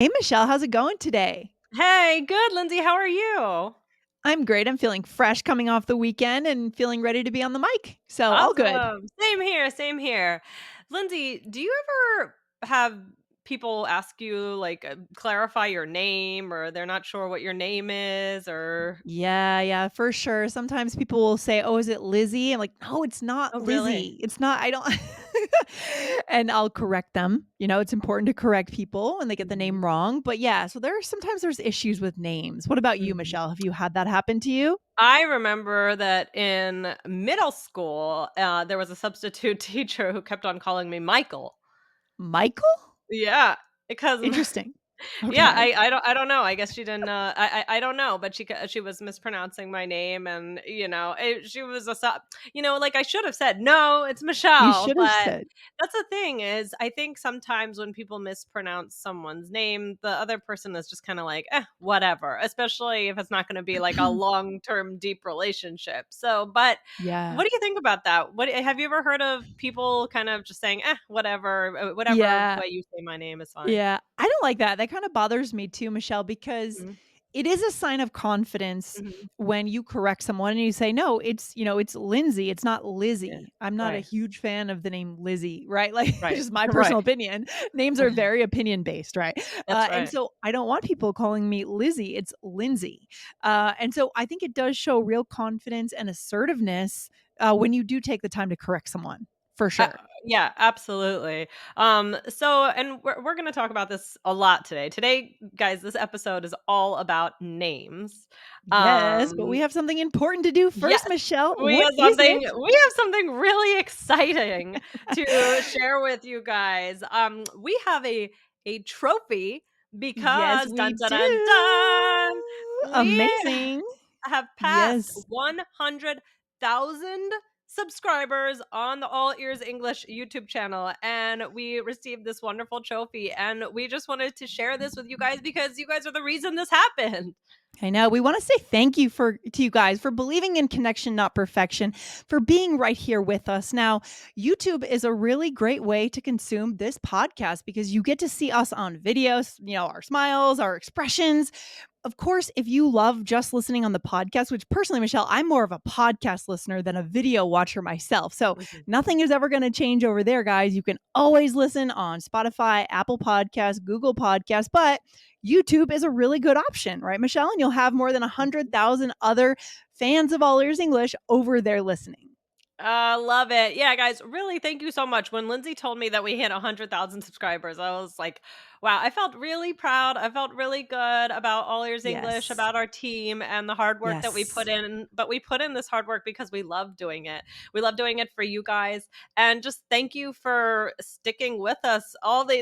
Hey, Michelle, how's it going today? Hey, good, Lindsay. How are you? I'm great. I'm feeling fresh coming off the weekend and feeling ready to be on the mic. So, all good. Awesome. Same here. Same here. Lindsay, do you ever have people ask you, like, clarify your name or they're not sure what your name is or Yeah, for sure. Sometimes people will say, "Oh, is it Lizzie?" I'm like, "No, it's not oh, really? Lizzie. It's not. I don't." And I'll correct them. It's important to correct people when they get the Mhm, name wrong. But yeah, so there's issues with names. What about you, mhm. Michelle? Have you had that happen to you? I remember that in middle school, there was a substitute teacher who kept on calling me Michael. Michael? Yeah, because Interesting. yeah, Okay. I don't know. I guess she didn't. I don't know, but she was mispronouncing my name, and she was like I should have said no, it's You Michelle. should have But said. that's the thing is, I think sometimes when people mispronounce someone's name, the other person is just kind of like, whatever. Especially if it's not going to be like a long term deep relationship. So, but Yeah. what do you think about that? What have you ever heard of people kind of just saying, whatever, whatever Yeah. way you say my name is fine. Yeah, I don't like that. That kinda bothers me too, Michelle, because Mhm. it is a sign of confidence Mhm. when you correct someone and you say, "No, it's Lindsay, it's not Yeah. Lizzie." I'm not a Right. huge fan of the name Lizzie, right? Like, Right. just my Right. personal opinion. Names are very opinion based, right? That's And right. so I don't want people calling me Lizzie, it's Lindsay. And so I think it does show real confidence and assertiveness, when you do take the time to correct someone, for Uh, sure. yeah, absolutely. And we're gonna talk about this a lot today. Today, guys, this episode is all about names. Yes, but we Um, have something important to do yes, first, Michelle. What is it? we have something really exciting to share with you guys. We have a trophy Yes, because we dun dun dun do. dun, we Amazing. have passed Yes. 100,000 subscribers on the All Ears English YouTube channel, and we received this wonderful trophy, and we just wanted to share this with you guys because you guys are the reason this happened. I know. We want to say thank you to you guys for believing in connection, not perfection, for being right here with us. Now, YouTube is a really great way to consume this podcast because you get to see us on videos, our smiles, our expressions. Of course, if you love just listening on the podcast, which personally, Michelle, I'm more of a podcast listener than a video watcher myself. So Mhm. nothing is ever going to change over there, guys. You can always listen on Spotify, Apple Podcasts, Google Podcasts, but YouTube is a really good option, right, Michelle? And you'll have more than 100,000 other fans of All Ears English over there listening. Love it. Yeah, guys, really thank you so much. When Lindsay told me that we hit 100,000 subscribers, I was like, wow, I felt really proud. I felt really good about All Ears English, Yes. about our team and the hard work that we put Yes. in. But we put in this hard work because we love doing it. We love doing it for you guys. And just thank you for sticking with us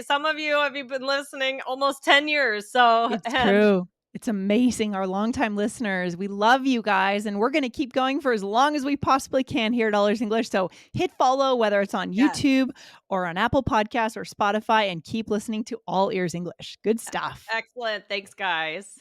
some of you have been listening almost 10 years. So, It's and true. It's amazing, our longtime listeners. We love you guys, and we're going to keep going for as long as we possibly can here at Dollars English. So hit follow, whether it's on yes, YouTube or on Apple Podcasts or Spotify, and keep listening to All Ears English. Good stuff. excellent. Thanks, guys.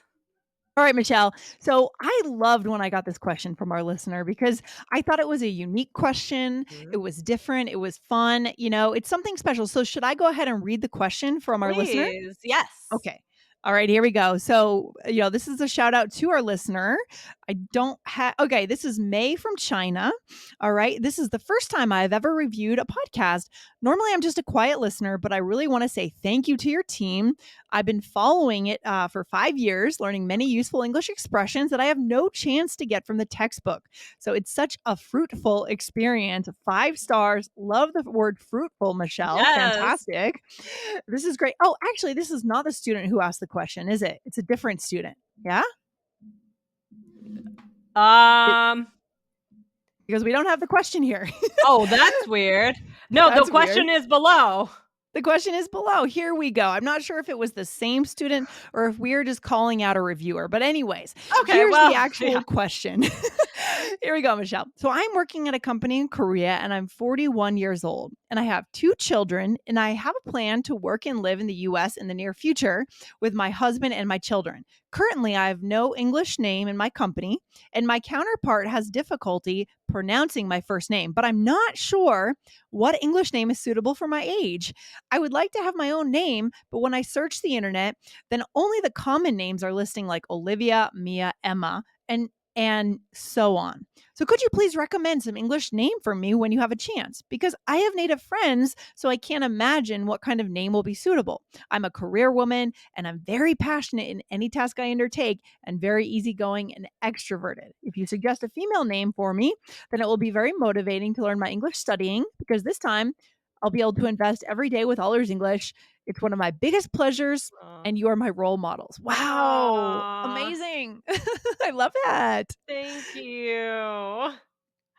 All right, Michelle. So I loved when I got this question from our listener because I thought it was a unique question. It Mhm. was different. It was fun. It's something special. So, should I go ahead and read the question from our listener? Please. Yes. Okay. All right, here we go. So, this is a shout out to our listener. I don't have, okay, this is May from China. All right. This is the first time I've ever reviewed a podcast. Normally, I'm just a quiet listener, but I really want to say thank you to your team. I've been following it for 5 years, learning many useful English expressions that I have no chance to get from the textbook. So, it's such a fruitful experience. 5 stars. Love the word fruitful, Michelle. Yes. Fantastic. This is great. Oh, actually, this is not the student who asked the question, is it? It's a different student. Yeah? It, Um, because we don't have the question here. oh, that's weird. No, the That's weird. question is below. The question is below. Here we go. I'm not sure if it was the same student or if we're just calling out a reviewer. But, anyways, Okay, here's the well, actual yeah. question. Here we go, Michelle. So I'm working at a company in Korea and I'm 41 years old and I have two children and I have a plan to work and live in the US in the near future with my husband and my children. Currently, I have no English name in my company and my counterpart has difficulty pronouncing my first name, but I'm not sure what English name is suitable for my age. I would like to have my own name, but when I search the internet, then only the common names are listing like Olivia, Mia, Emma, and so on. So could you please recommend some English name for me when you have a chance? Because I have native friends, so I can't imagine what kind of name will be suitable. I'm a career woman and I'm very passionate in any task I undertake and very easygoing and extroverted. If you suggest a female name for me, then it will be very motivating to learn my English studying because this time I'll be able to invest every day with All Ears English. It's one of my biggest pleasures Aw. and you are my role models. Wow. Aw, Amazing. I love that. thank you.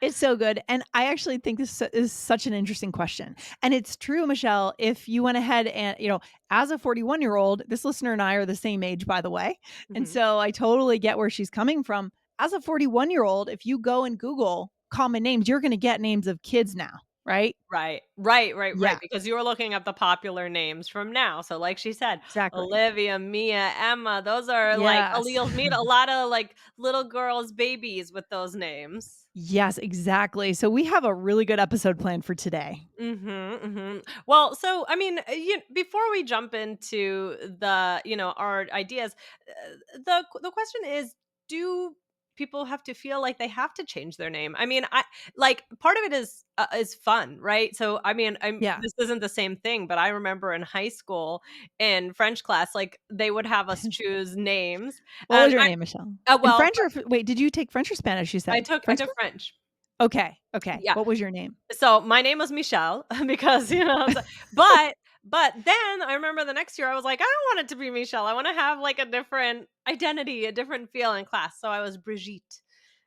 It's so good. And I actually think this is such an interesting question. And it's true, Michelle, if you went ahead and, as a 41-year-old, this listener and I are the same age, by the way. And Mhm. so I totally get where she's coming from. As a 41-year-old, if you go and Google common names, you're going to get names of kids now, right? Right, Yeah, because you were looking up the popular names from now. So like she said, exactly. Olivia, Mia, Emma, those are like Yes. alleles meet a lot of like little girls' babies with those names. Yes, exactly. So we have a really good episode planned for today. Mhm, mhm. Well, so I mean, before we jump into the, our ideas, the question is, do people have to feel like they have to change their name? I mean, I like part of it is fun, right? So I mean, Yeah. this isn't the same thing, but I remember in high school in French class, like they would have us choose names, What and was your name, Michelle? In well, French or wait, did you take French or Spanish, you I said? took I French took class? French. Okay, okay. Yeah. What was your name? So, my name was Michelle because, but then I remember the next year I was like, "I don't want it to be Michelle. I wanna have, like, a different identity, a different feel in class." So I was Brigitte.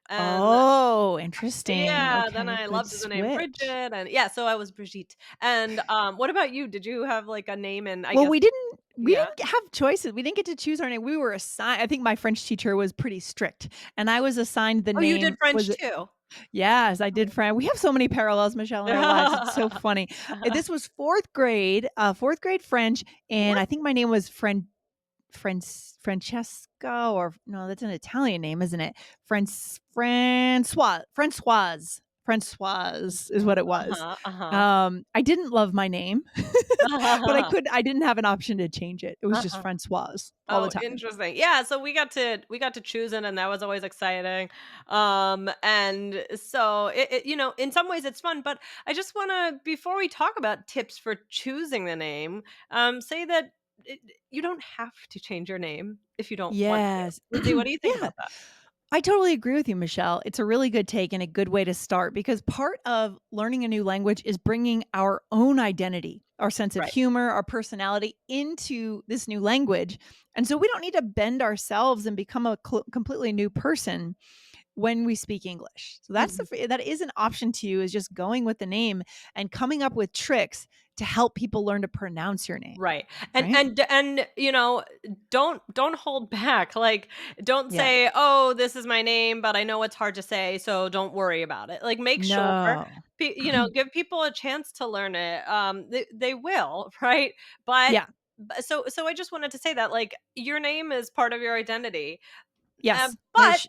And Oh, interesting. yeah, then Okay, I good loved the name switch. Bridget, and yeah, so I was Brigitte. And, what about you? Did you have, like, a name and I Well, guess we yeah? didn't have choices. We didn't get to choose our name. We were assigned I think my French teacher was pretty strict, and I was assigned the Oh, you did name French was too? yes, I did French. We have so many parallels, Michelle, in our lives. It's so funny. This was 4th grade French, and What? I think my name was Francesca or no, that's an Italian name, isn't it? Françoise is what it was. Uh-huh, uh-huh. I didn't love my name, but I didn't have an option to change it. It was just Uh-huh. Françoise all the Oh, time. interesting. Yeah, so we got to choose it, and that was always exciting. And so in some ways it's fun, but I just want to before we talk about tips for choosing the name, say that it, you don't have to change your name if you don't want to. Yes. Lindsay, what do you think Yeah. about that? I totally agree with you, Michelle. It's a really good take and a good way to start because part of learning a new language is bringing our own identity, our sense of Right. humor, our personality into this new language. And so we don't need to bend ourselves and become a completely new person when we speak English. So Mhm. that is an option to you is just going with the name and coming up with tricks to help people learn to pronounce your name, Right. right? And don't hold back. Like don't Yeah. say, "Oh, this is my name, but I know it's hard to say, so don't worry about it." Like make sure No. give people a chance to learn it. They will, right? But Yeah. so I just wanted to say that like your name is part of your identity. Yes. And But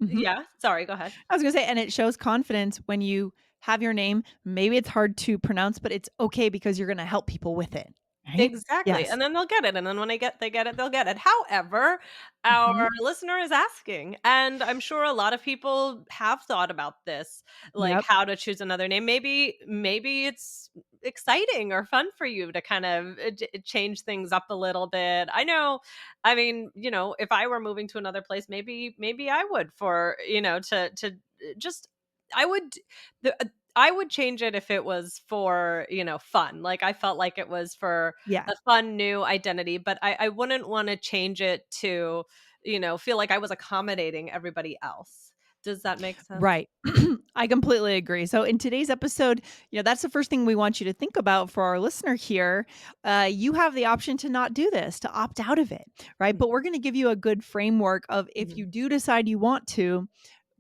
mhm. yeah, sorry, go ahead. I was gonna say, and it shows confidence when you have your name. Maybe it's hard to pronounce, but it's okay because you're gonna help people with it, right? Exactly, Yes. and then they'll get it, and then when they get it, they'll get it. However, our Mhm. listener is asking, and I'm sure a lot of people have thought about this, like Yep. how to choose another name. Maybe it's exciting or fun for you to kind of change things up a little bit. I know, I mean, if I were moving to another place, maybe I would for just I would I would change it if it was for, fun. Like I felt like it was for Yeah. a fun new identity, but I wouldn't want to change it to, feel like I was accommodating everybody else. Does that make sense? Right. I completely agree. So in today's episode, that's the first thing we want you to think about for our listener here. You have the option to not do this, to opt out of it, right? Mhm, But we're going to give you a good framework of if mhm. you do decide you want to,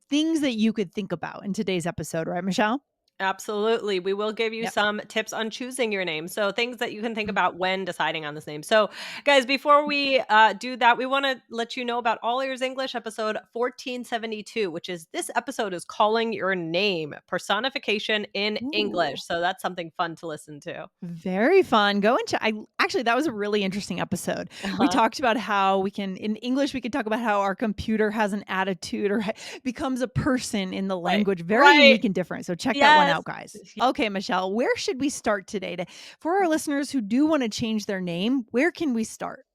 things that you could think about in today's episode, right, Michelle? Absolutely. We will give you Yep. some tips on choosing your name. So, things that you can think about when deciding on this name. So, guys, before we do that, we want to let you know about All Ears English episode 1472, which is this episode is calling your name, personification in Ooh. English. So, that's something fun to listen to. Very fun. Go and I actually that was a really interesting episode. We Uh-huh. talked about how we can in English we could talk about how our computer has an attitude or becomes a person in the Right. language, very Right. unique and different. So check that one Yes. out, guys. Okay, Michelle, where should we start today to for our listeners who do want to change their name? Where can we start?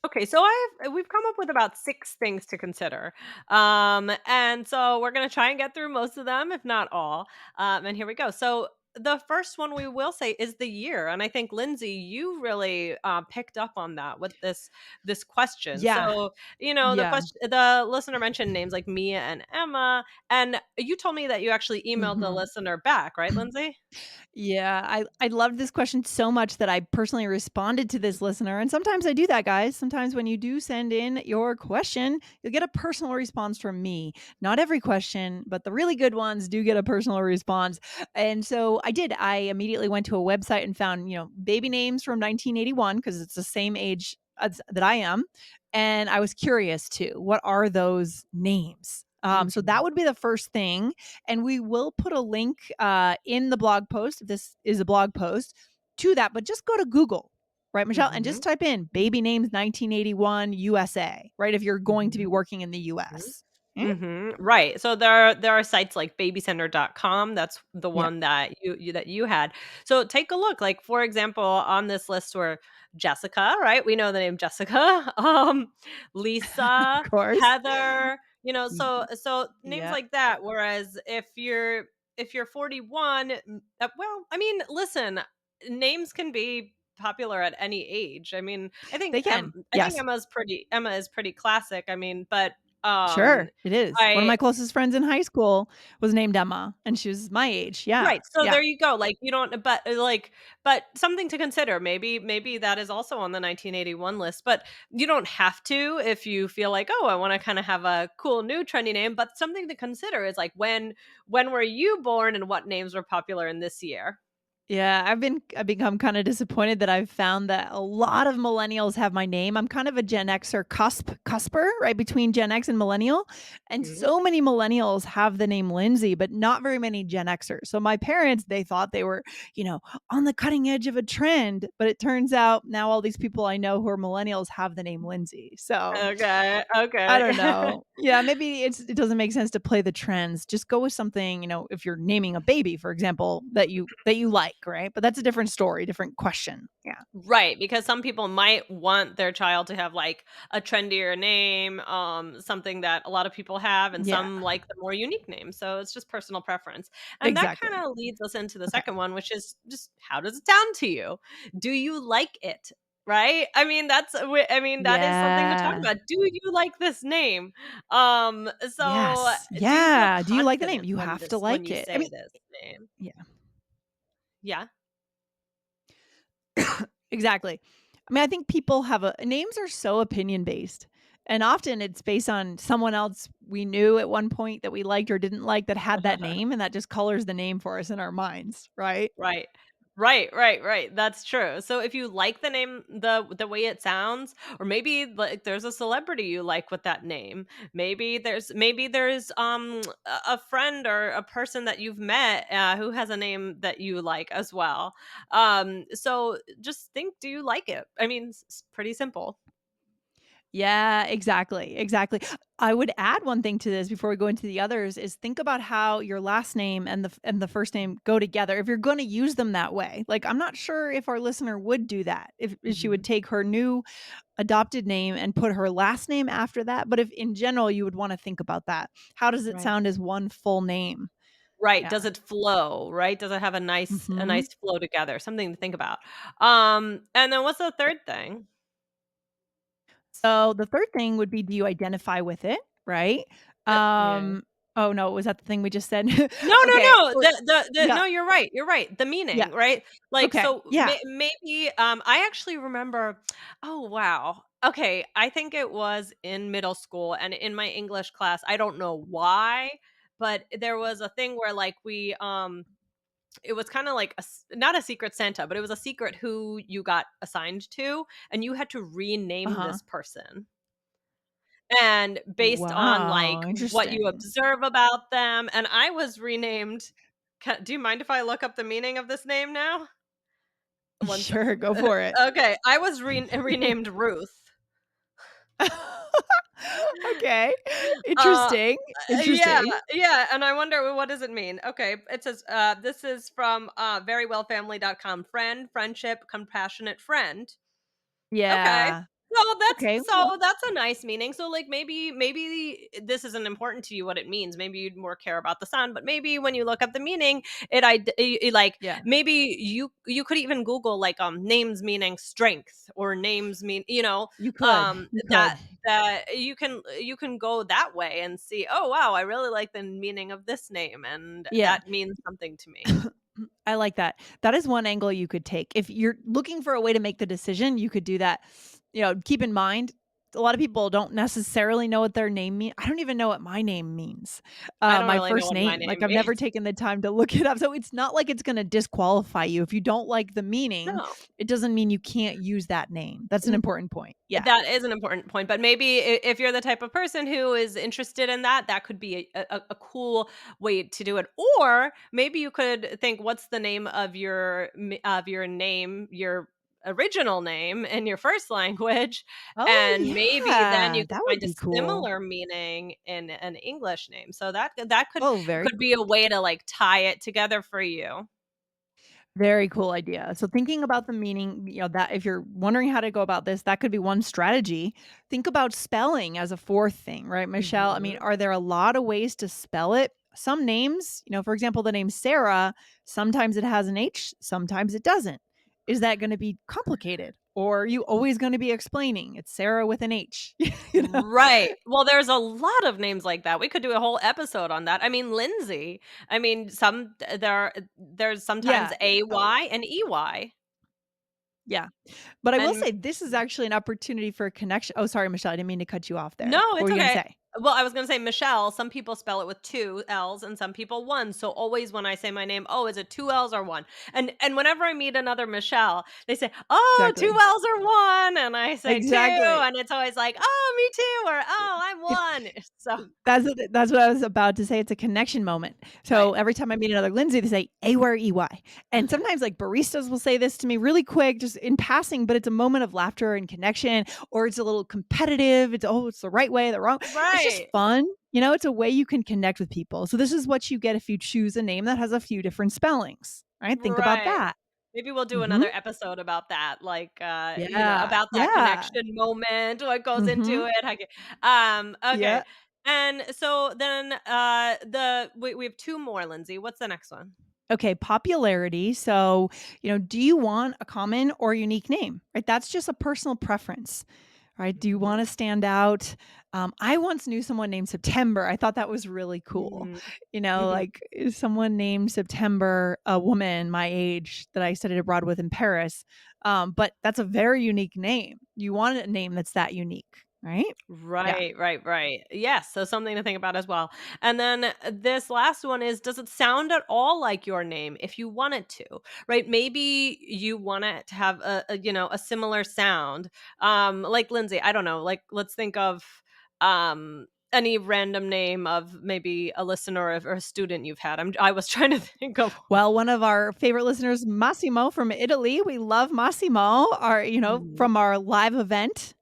Okay, so we've come up with about 6 things to consider. And so we're gonna try and get through most of them, if not all. And here we go. So the first one we will say is the year, and I think Lindsay, you really picked up on that with this question. Yeah. So Yeah. the listener mentioned names like Mia and Emma, and you told me that you actually emailed the Mhm. listener back, right, Lindsay? Yeah, I loved this question so much that I personally responded to this listener, and sometimes I do that, guys. Sometimes when you do send in your question, you'll get a personal response from me. Not every question, but the really good ones do get a personal response. And so I did. I immediately went to a website and found, baby names from 1981 because it's the same age that I am, and I was curious too. What are those names? So that Mhm. would be the first thing, and we will put a link in the blog post if this is a blog post to that, but just go to Google, right, Michelle, and just Mhm. type in baby names 1981 USA, right, if you're going to be Mhm. working in the Mhm. US. Mm, Mhm, right, so there are sites like babycenter.com, that's the yeah. one that you had. So take a look, like, for example, on this list were Jessica, right? We know the name Jessica, Of Lisa, course. Heather, Y- so names yeah, like that, whereas if you're 41, well, I mean, listen, names can be popular at any age. I mean, they can. I think Yes. Emma is pretty classic, I mean, but Sure, it is. One of I my closest friends in high school was named Emma, and she was my age. Yeah. right, so Yeah. there you go, like, you don't but something to consider, maybe that is also on the 1981 list, but you don't have to if you feel like, "Oh, I wanna kinda have a cool new trendy name," but something to consider is, like, when were you born and what names were popular in this year? Yeah, I've become kinda disappointed that I've found that a lot of millennials have my name. I'm kind of a Gen Xer cusper, right, between Gen X and millennial, and Mhm. so many millennials have the name Lindsay, but not very many Gen Xers. So my parents, they thought they were, on the cutting edge of a trend, but it turns out now all these people I know who are millennials have the name Lindsay. So Okay, I don't okay. know. Yeah, maybe it doesn't make sense to play the trends. Just go with something, if you're naming a baby, for example, that you like, right? But that's a different story, different question. Yeah. Right, because some people might want their child to have like a trendier name, something that a lot of people have, and Yeah, some like the more unique name. So it's just personal preference. And that exactly. kind of leads us into the Okay. second one, which is just how does it sound to you? Do you like it? Right? I mean, that is something to talk Yeah. about. Do you like this name? So Yes. do you feel Yeah. Do you like the name? confident You have to when like you it. I say mean, this name? yeah. Yeah. Exactly. I mean, I think people have names are so opinion based. And often it's based on someone else we knew at one point that we liked or didn't like that had that name, and that just colors the name for us in our minds, right? Right. Right. That's true. So if you like the name the way it sounds, or maybe like there's a celebrity you like with that name. Maybe there's a friend or a person that you've met who has a name that you like as well. So just think, do you like it? I mean, it's pretty simple. Yeah, exactly, exactly. I would add one thing to this before we go into the others is think about how your last name and the first name go together if you're gonna use them that way. Like, I'm not sure if our listener would do that, if she would Mhm. take her new adopted name and put her last name after that, but if in general you would wanna think about that. How does it Right. sound as one full name? Right. Yeah. Does it flow? Right? Does it have a Mhm. nice flow together? Something to think about. And then what's the third thing? So the third thing would be, do you identify with it, right? Yeah. Um, oh, no, was that the thing we just said? No, no, Okay, no. or No, yeah, you're right. The yeah, meaning, right? Like, okay, so yeah. maybe, I actually remember, oh, wow. Okay, I think it was in middle school and in my English class, I don't know why, but there was a thing where like it was kind of like not a secret Santa, but it was a secret who you got assigned to, and you had to rename Uh-huh. this person. And based on like Wow, what you interesting. observe about them, and I was renamed. Do you mind if I look up the meaning of this name now? One Sure, second. go for it. Okay, I was renamed Ruth. Okay. Uh, Interesting, yeah, interesting. yeah, and I wonder, well, what does it mean? Okay, it says, this is from, verywellfamily.com. Friend, friendship, compassionate friend. Okay. Yeah. Okay, well, So that's a nice meaning. So like maybe this isn't important to you what it means. Maybe you'd more care about the sun, but maybe when you look up the meaning, like yeah, maybe you could even Google like names meaning strength, or names mean, you could, you that could. you can go that way and see, oh wow, I really like the meaning of this name, and Yeah. that means something to me. I like that. That is one angle you could take. If you're looking for a way to make the decision, you could do that. Keep in mind, a lot of people don't necessarily know what their name means. I don't even know what my name means. I don't My really know first what my name. Like, name I've never means. taken the time to look it up. So it's not like it's going to disqualify you. If you don't like the meaning, No. it doesn't mean you can't use that name. That's an important point. Yeah. That is an important point, but maybe if you're the type of person who is interested in that, that could be a cool way to do it. Or maybe you could think, what's the name of your name, your original name in your first language, Oh, and maybe then yeah. you could That would find a be cool. similar meaning in an English name. So that Oh, very could be a way to like tie it together for you. Very cool idea. So thinking about the meaning, that if you're wondering how to go about this, that could be one strategy. Think about spelling as a fourth thing, right, Michelle? I mean, Mhm. are there a lot of ways to spell it? Some names, for example, the name Sarah, sometimes it has an H, sometimes it doesn't. Is that going to be complicated? Or are you always going to be explaining it's Sarah with an H? you know? Right. Well, there's a lot of names like that. We could do a whole episode on that. I mean, Lindsay. I mean, there's sometimes Yeah. Yeah. Oh, AY and EY. yeah. But I will And say this is actually an opportunity for a connection. Oh, sorry, Michelle. I didn't mean to cut you off there. no, What were it's you going to okay. say? Well, I was gonna say Michelle, some people spell it with 2 L's and some people 1. So always when I say my name, "Oh, is it 2 L's or 1?" And whenever I meet another Michelle, they say, "Oh, 2 Exactly. L's or 1?" And I say 2, Exactly. and it's always like, "Oh, me too," or, "Oh, I'm 1." So That's what I was about to say, it's a connection moment. right. So, every time I meet another Lindsay, they say, "A where EY." And sometimes, like, baristas will say this to me really quick, just in passing, but it's a moment of laughter and connection, or it's a little competitive, it's the right way, the wrong it's just Right. fun, it's a way you can connect with people. So, this is what you get if you choose a name that has a few different spellings, right? Think about Right. that. Maybe we'll do Mhm. another episode about that, like, Yeah. about that Yeah. connection moment, what goes into Mhm. it, Yeah. okay. And so then, we have 2 more, Lindsay. What's the next one? Okay, popularity. So, do you want a common or unique name? Right? That's just a personal preference. Right? Do you want Mhm. to stand out? I once knew someone named September. I thought that was really cool. Mm. Mhm. Like someone named September, a woman my age that I studied abroad with in Paris. But that's a very unique name. You want a name that's that unique, right? Yeah. Right, right, right. Yes, so something to think about as well. And then this last one is, does it sound at all like your name if you want it to? Right? Maybe you want it to have a similar sound. Like Lindsay, I don't know, like let's think of any random name of maybe a listener or a student you've had. I was trying to think of Well, one of our favorite listeners, Massimo from Italy. We love Massimo, Mhm. from our live event,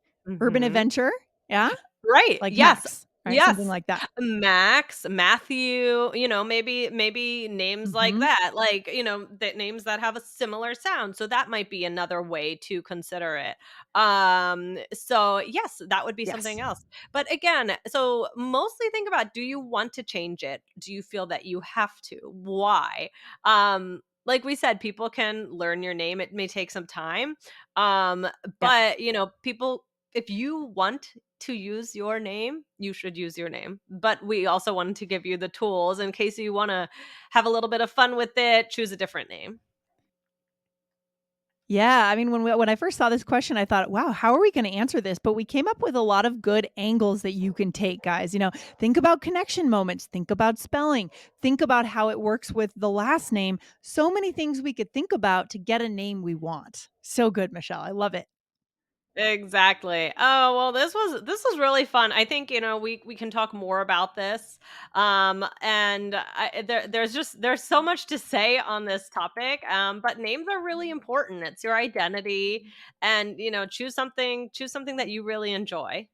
Urban Mhm. Adventure. Yeah. Right, Like yes, Max, right? Something yes. like that. Max, Matthew, maybe names like Mhm. that, like, that names that have a similar sound, so that might be another way to consider it. So, yes, that would be something Yes. else. But again, so mostly think about, do you want to change it? Do you feel that you have to? Why? Like we said, people can learn your name, it may take some time, um, Yeah. but, people if you want to use your name, you should use your name. But we also wanted to give you the tools in case you want to have a little bit of fun with it, choose a different name. Yeah, I mean, when I first saw this question, I thought, "Wow, how are we gonna answer this?" But we came up with a lot of good angles that you can take, guys. Think about connection moments, think about spelling, think about how it works with the last name. So many things we could think about to get a name we want. So good, Michelle. I love it. Exactly. Oh, well, this was really fun. I think, we can talk more about this. And there's so much to say on this topic. But names are really important. It's your identity, and choose something that you really enjoy.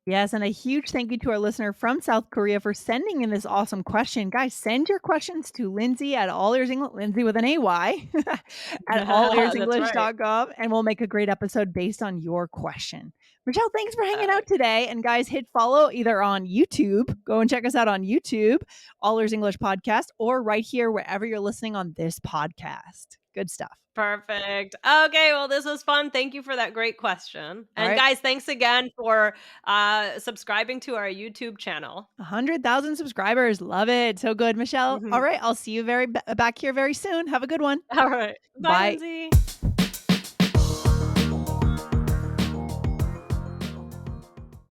Yes, and a huge thank you to our listener from South Korea for sending in this awesome question. Guys, send your questions to Lindsay at All Ears English, Lindsay with an AY, at That's right. allearsenglish.com, and we'll make a great episode based on your question. Michelle, thanks for hanging Uh, out today. And guys, hit follow either on YouTube, go and check us out on YouTube, All Ears English Podcast, or right here, wherever you're listening on this podcast. Good stuff. Perfect. Okay, well, this was fun. Thank you for that great question. All And right. guys, thanks again for subscribing to our YouTube channel. 100,000 subscribers. Love it. So good, Michelle. All Mhm. right. I'll see you back here very soon. Have a good one. All right. Bye, Bye. Lindsay.